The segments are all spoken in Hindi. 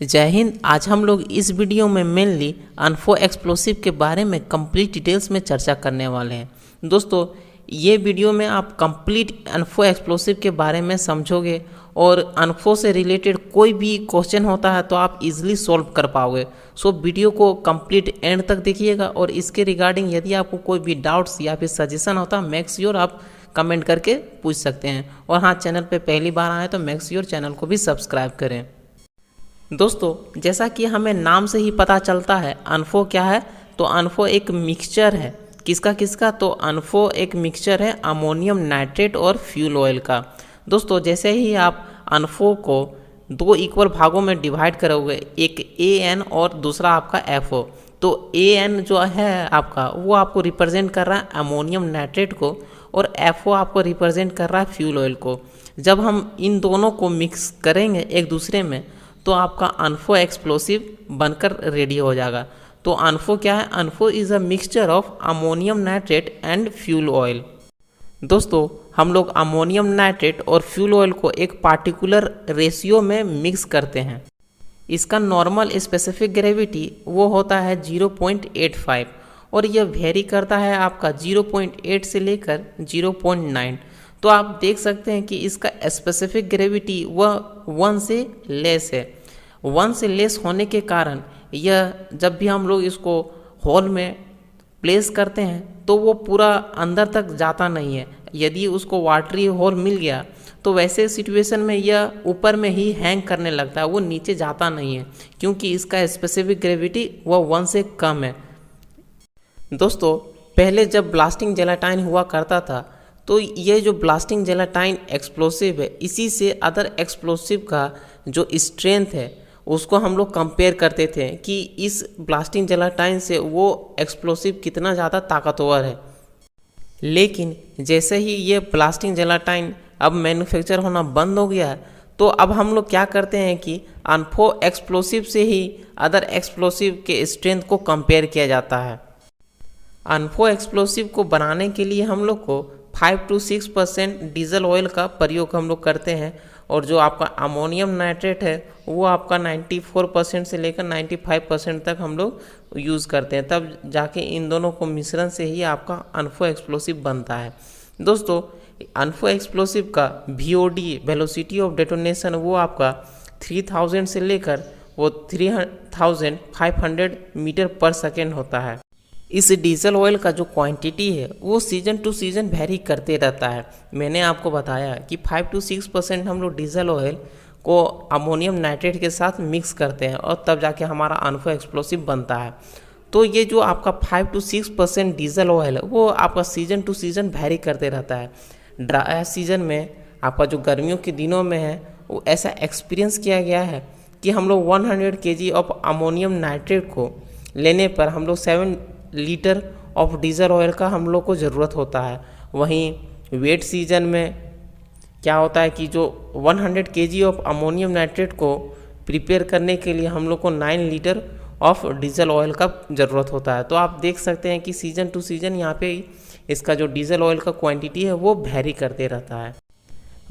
जय हिंद। आज हम लोग इस वीडियो में मेनली अनफो एक्सप्लोसिव के बारे में कंप्लीट डिटेल्स में चर्चा करने वाले हैं। दोस्तों, ये वीडियो में आप कंप्लीट अनफो एक्सप्लोसिव के बारे में समझोगे और अनफो से रिलेटेड कोई भी क्वेश्चन होता है तो आप इजीली सॉल्व कर पाओगे। सो वीडियो को कंप्लीट एंड तक देखिएगा और इसके रिगार्डिंग यदि आपको कोई भी डाउट्स या फिर सजेशन होता है मेक श्योर आप कमेंट करके पूछ सकते हैं। और हाँ, चैनल पे पहली बार आए तो मेक श्योर चैनल को भी सब्सक्राइब करें। दोस्तों, जैसा कि हमें नाम से ही पता चलता है अनफो क्या है, तो अनफो एक मिक्सचर है। किसका किसका? तो अनफो एक मिक्सचर है अमोनियम नाइट्रेट और फ्यूल ऑयल का। दोस्तों, जैसे ही आप अनफो को दो इक्वल भागों में डिवाइड करोगे, एक AN और दूसरा आपका FO, तो AN जो है आपका वो आपको रिप्रेजेंट कर रहा है अमोनियम नाइट्रेट को और FO आपको रिप्रेजेंट कर रहा है फ्यूल ऑयल को। जब हम इन दोनों को मिक्स करेंगे एक दूसरे में तो आपका अनफो एक्सप्लोसिव बनकर रेडी हो जाएगा। तो अनफो क्या है? ANFO is a mixture of ammonium nitrate and fuel oil. दोस्तों, हम लोग अमोनियम नाइट्रेट और फ्यूल ऑयल को एक पार्टिकुलर रेशियो में मिक्स करते हैं। इसका नॉर्मल स्पेसिफिक ग्रेविटी वो होता है 0.85 और यह वेरी करता है आपका 0.8 से लेकर 0.9। तो आप देख सकते हैं कि इसका स्पेसिफिक ग्रेविटी वह 1 से लेस है। 1 से लेस होने के कारण यह जब भी हम लोग इसको होल में प्लेस करते हैं तो वो पूरा अंदर तक जाता नहीं है। यदि उसको वाटरी होल मिल गया तो वैसे सिचुएशन में यह ऊपर में ही हैंग करने लगता है, वो नीचे जाता नहीं है क्योंकि इसका स्पेसिफिक ग्रेविटी वह 1 से कम है। दोस्तों, पहले जब ब्लास्टिंग जेलाटाइन हुआ करता था तो ये जो ब्लास्टिंग जेलाटाइन एक्सप्लोसिव है, इसी से अदर एक्सप्लोसिव का जो स्ट्रेंथ है उसको हम लोग कंपेयर करते थे कि इस ब्लास्टिंग जेलाटाइन से वो एक्सप्लोसिव कितना ज़्यादा ताकतवर है। लेकिन जैसे ही ये ब्लास्टिंग जेलाटाइन अब मैन्युफैक्चर होना बंद हो गया तो अब हम लोग क्या करते हैं कि अनफो एक्सप्लोसिव से ही अदर एक्सप्लोसिव के स्ट्रेंथ को कंपेयर किया जाता है। अनफो एक्सप्लोसिव को बनाने के लिए हम लोग को 5 to 6% डीजल ऑयल का प्रयोग हम लोग करते हैं और जो आपका अमोनियम नाइट्रेट है वो आपका 94% से लेकर 95% तक हम लोग यूज़ करते हैं। तब जाके इन दोनों को मिश्रण से ही आपका अनफो एक्सप्लोसिव बनता है। दोस्तों, अनफो एक्सप्लोसिव का VOD वेलोसिटी ऑफ डेटोनेशन वो आपका 3000 से लेकर वो 3500 मीटर पर सेकेंड होता है। इस डीजल ऑयल का जो क्वांटिटी है वो सीजन टू सीजन वेरी करते रहता है। मैंने आपको बताया कि 5 to 6% हम लोग डीजल ऑयल को अमोनियम नाइट्रेट के साथ मिक्स करते हैं और तब जाके हमारा अनफो एक्सप्लोसिव बनता है। तो ये जो आपका 5 to 6% डीजल ऑयल है वो आपका सीजन टू सीजन वेरी करते रहता है। ड्राई सीजन में आपका जो गर्मियों के दिनों में है वो ऐसा एक्सपीरियंस किया गया है कि हम लोग 100 kg ऑफ अमोनियम नाइट्रेट को लेने पर हम लोग 7 लीटर ऑफ डीजल ऑयल का हम लोग को ज़रूरत होता है। वहीं वेट सीजन में क्या होता है कि जो 100 kg ऑफ अमोनियम नाइट्रेट को प्रिपेयर करने के लिए हम लोग को 9 लीटर ऑफ डीजल ऑयल का ज़रूरत होता है। तो आप देख सकते हैं कि सीजन टू सीजन यहाँ पे इसका जो डीजल ऑयल का क्वांटिटी है वो वेरी करते रहता है।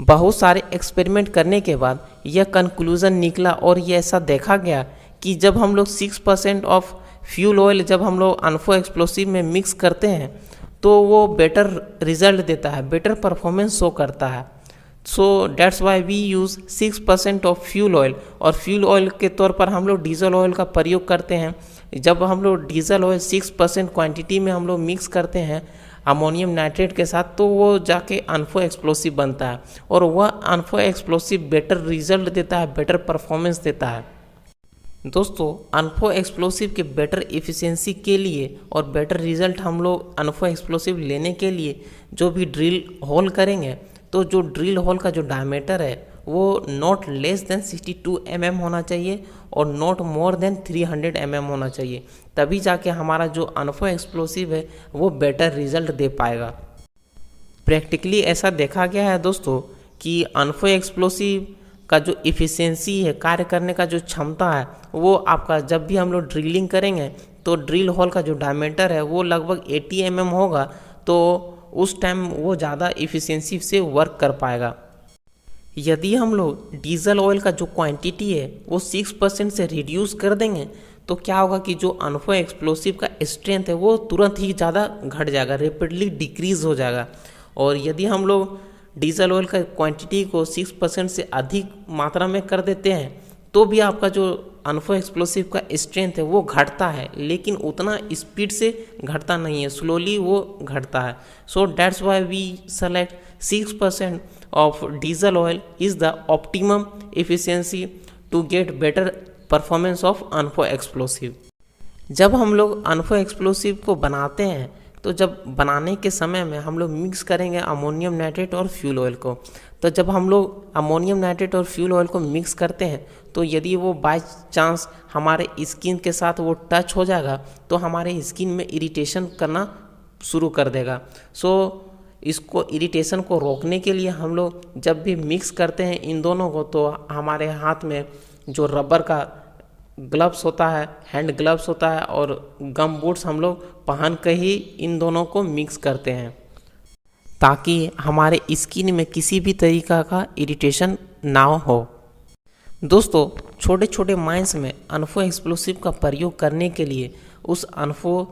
बहुत सारे एक्सपेरिमेंट करने के बाद यह कंक्लूज़न निकला और ये ऐसा देखा गया कि जब हम लोग 6% ऑफ फ्यूल ऑयल जब हम लोग अनफो एक्सप्लोसिव में मिक्स करते हैं तो वो बेटर रिजल्ट देता है, बेटर परफॉर्मेंस शो करता है। So that's why we use 6% of fuel oil और फ्यूल ऑयल के तौर पर हम लोग डीजल ऑयल का प्रयोग करते हैं। जब हम लोग डीजल ऑयल 6% क्वांटिटी में हम लोग मिक्स करते हैं अमोनियम नाइट्रेट के साथ तो वो जाके अनफो एक्सप्लोसिव बनता है और वह अनफो एक्सप्लोसिव बेटर रिजल्ट देता है, बेटर परफॉर्मेंस देता है। दोस्तों, अनफो एक्सप्लोसिव के बेटर एफिशिएंसी के लिए और बेटर रिजल्ट हम लोग अनफो एक्सप्लोसिव लेने के लिए जो भी ड्रिल होल करेंगे तो जो ड्रिल होल का जो डायमीटर है वो नॉट लेस देन 62 mm होना चाहिए और नॉट मोर देन 300 mm होना चाहिए। तभी जाके हमारा जो अनफो एक्सप्लोसिव है वो बेटर रिजल्ट दे पाएगा। प्रैक्टिकली ऐसा देखा गया है दोस्तों कि अनफो एक्सप्लोसिव का जो इफ़िशियंसी है, कार्य करने का जो क्षमता है वो आपका जब भी हम लोग ड्रिलिंग करेंगे तो ड्रिल होल का जो डायमीटर है वो लगभग 80 mm होगा तो उस टाइम वो ज़्यादा इफ़िशियंसी से वर्क कर पाएगा। यदि हम लोग डीजल ऑयल का जो क्वांटिटी है वो 6% से रिड्यूस कर देंगे तो क्या होगा कि जो अनफो एक्सप्लोसिव का स्ट्रेंथ है वो तुरंत ही ज़्यादा घट जाएगा, रेपिडली डिक्रीज हो जाएगा। और यदि हम लोग डीजल ऑयल का क्वांटिटी को 6% से अधिक मात्रा में कर देते हैं तो भी आपका जो अनफो एक्सप्लोसिव का स्ट्रेंथ है वो घटता है, लेकिन उतना स्पीड से घटता नहीं है, स्लोली वो घटता है। So that's why we select 6% of diesel oil is the optimum efficiency to get better performance of ANFO explosive. जब हम लोग अनफो एक्सप्लोसिव को बनाते हैं तो जब बनाने के समय में हम लोग मिक्स करेंगे अमोनियम नाइट्रेट और फ्यूल ऑयल को। तो जब हम लोग अमोनियम नाइट्रेट और फ्यूल ऑयल को मिक्स करते हैं तो यदि वो बाय चांस हमारे स्किन के साथ वो टच हो जाएगा तो हमारे स्किन में इरिटेशन करना शुरू कर देगा। सो इसको इरिटेशन को रोकने के लिए हम लोग जब भी मिक्स करते हैं इन दोनों को तो हमारे हाथ में जो रबर का ग्लव्स होता है, हैंड ग्लव्स होता है और गम बूट्स हम लोग पहन कर ही इन दोनों को मिक्स करते हैं ताकि हमारे स्किन में किसी भी तरीका का इरिटेशन ना हो। दोस्तों, छोटे छोटे माइंस में अनफो एक्सप्लोसिव का प्रयोग करने के लिए उस अनफो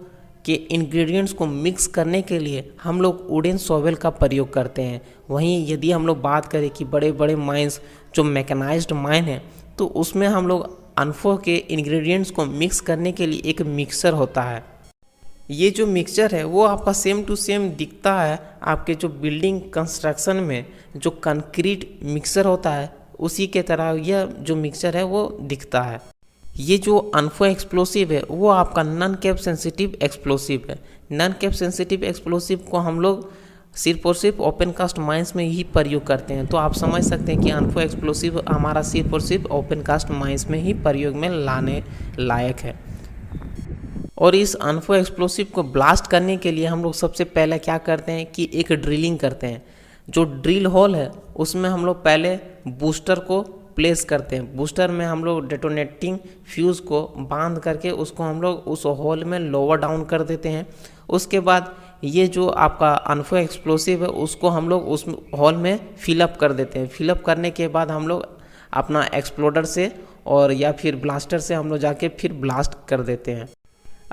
के इंग्रेडिएंट्स को मिक्स करने के लिए हम लोग वुडन शॉवेल का प्रयोग करते हैं। वहीं यदि हम लोग बात करें कि बड़े बड़े माइंस जो मैकेनाइज्ड माइन है तो उसमें हम लोग अनफो के इंग्रेडिएंट्स को मिक्स करने के लिए एक मिक्सर होता है। ये जो मिक्सचर है वो आपका सेम टू सेम दिखता है आपके जो बिल्डिंग कंस्ट्रक्शन में जो कंक्रीट मिक्सर होता है उसी के तरह यह जो मिक्सचर है वो दिखता है। ये जो अनफो एक्सप्लोसिव है वो आपका नॉन कैप सेंसिटिव एक्सप्लोसिव है। नॉन कैप सेंसिटिव एक्सप्लोसिव को हम लोग सिर्फ और सिर्फ ओपन कास्ट माइंस में ही प्रयोग करते हैं। तो आप समझ सकते हैं कि अनफो एक्सप्लोसिव हमारा सिर्फ और सिर्फ ओपन कास्ट माइंस में ही प्रयोग में लाने लायक है। और इस अनफो एक्सप्लोसिव को ब्लास्ट करने के लिए हम लोग सबसे पहले क्या करते हैं कि एक ड्रिलिंग करते हैं। जो ड्रिल होल है उसमें हम लोग पहले बूस्टर को प्लेस करते हैं। बूस्टर में हम लोग डेटोनेटिंग फ्यूज़ को बांध करके उसको हम लोग उस होल में लोअर डाउन कर देते हैं। उसके बाद ये जो आपका अनफो एक्सप्लोसिव है उसको हम लोग उस होल में फिलअप कर देते हैं। फिलअप करने के बाद हम लोग अपना एक्सप्लोडर से और या फिर ब्लास्टर से हम लोग जाके फिर ब्लास्ट कर देते हैं।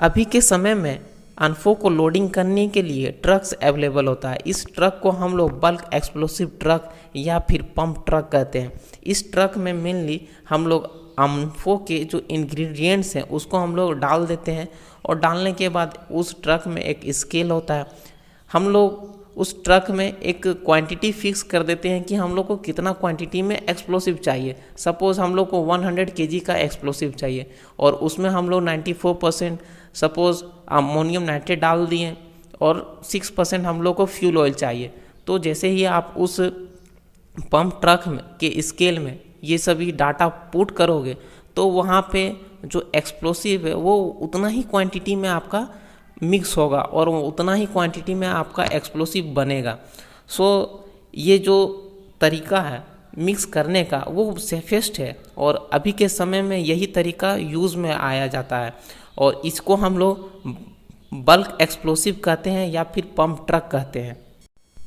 अभी के समय में अनफो को लोडिंग करने के लिए ट्रक्स अवेलेबल होता है। इस ट्रक को हम लोग बल्क एक्सप्लोसिव ट्रक या फिर पंप ट्रक कहते हैं। इस ट्रक में मेनली हम लोग अनफो के जो इंग्रेडिएंट्स हैं उसको हम लोग डाल देते हैं और डालने के बाद उस ट्रक में एक स्केल होता है। हम लोग उस ट्रक में एक क्वांटिटी फिक्स कर देते हैं कि हम लोग को कितना क्वांटिटी में एक्सप्लोसिव चाहिए। सपोज़ हम लोग को 100 kg का एक्सप्लोसिव चाहिए और उसमें हम लोग 94% सपोज़ अमोनियम नाइट्रेट डाल दिए और 6% हम लोग को फ्यूल ऑयल चाहिए। तो जैसे ही आप उस पंप ट्रक में के स्केल में ये सभी डाटा पुट करोगे तो वहाँ पे जो एक्सप्लोसिव है वो उतना ही क्वांटिटी में आपका मिक्स होगा और उतना ही क्वांटिटी में आपका एक्सप्लोसिव बनेगा। सो ये जो तरीका है मिक्स करने का वो सेफेस्ट है और अभी के समय में यही तरीका यूज़ में आया जाता है और इसको हम लोग बल्क एक्सप्लोसिव कहते हैं या फिर पंप ट्रक कहते हैं।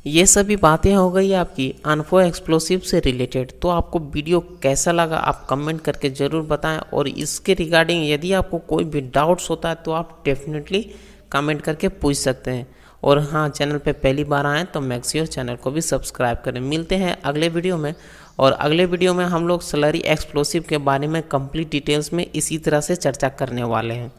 ये सभी बातें हो गई आपकी अनफो एक्सप्लोसिव से रिलेटेड। तो आपको वीडियो कैसा लगा आप कमेंट करके ज़रूर बताएं और इसके रिगार्डिंग यदि आपको कोई भी डाउट्स होता है तो आप डेफिनेटली कमेंट करके पूछ सकते हैं। और हाँ, चैनल पे पहली बार आएँ तो मेक श्योर चैनल को भी सब्सक्राइब करें। मिलते हैं अगले वीडियो में और अगले वीडियो में हम लोग स्लरी एक्सप्लोसिव के बारे में कंप्लीट डिटेल्स में इसी तरह से चर्चा करने वाले हैं।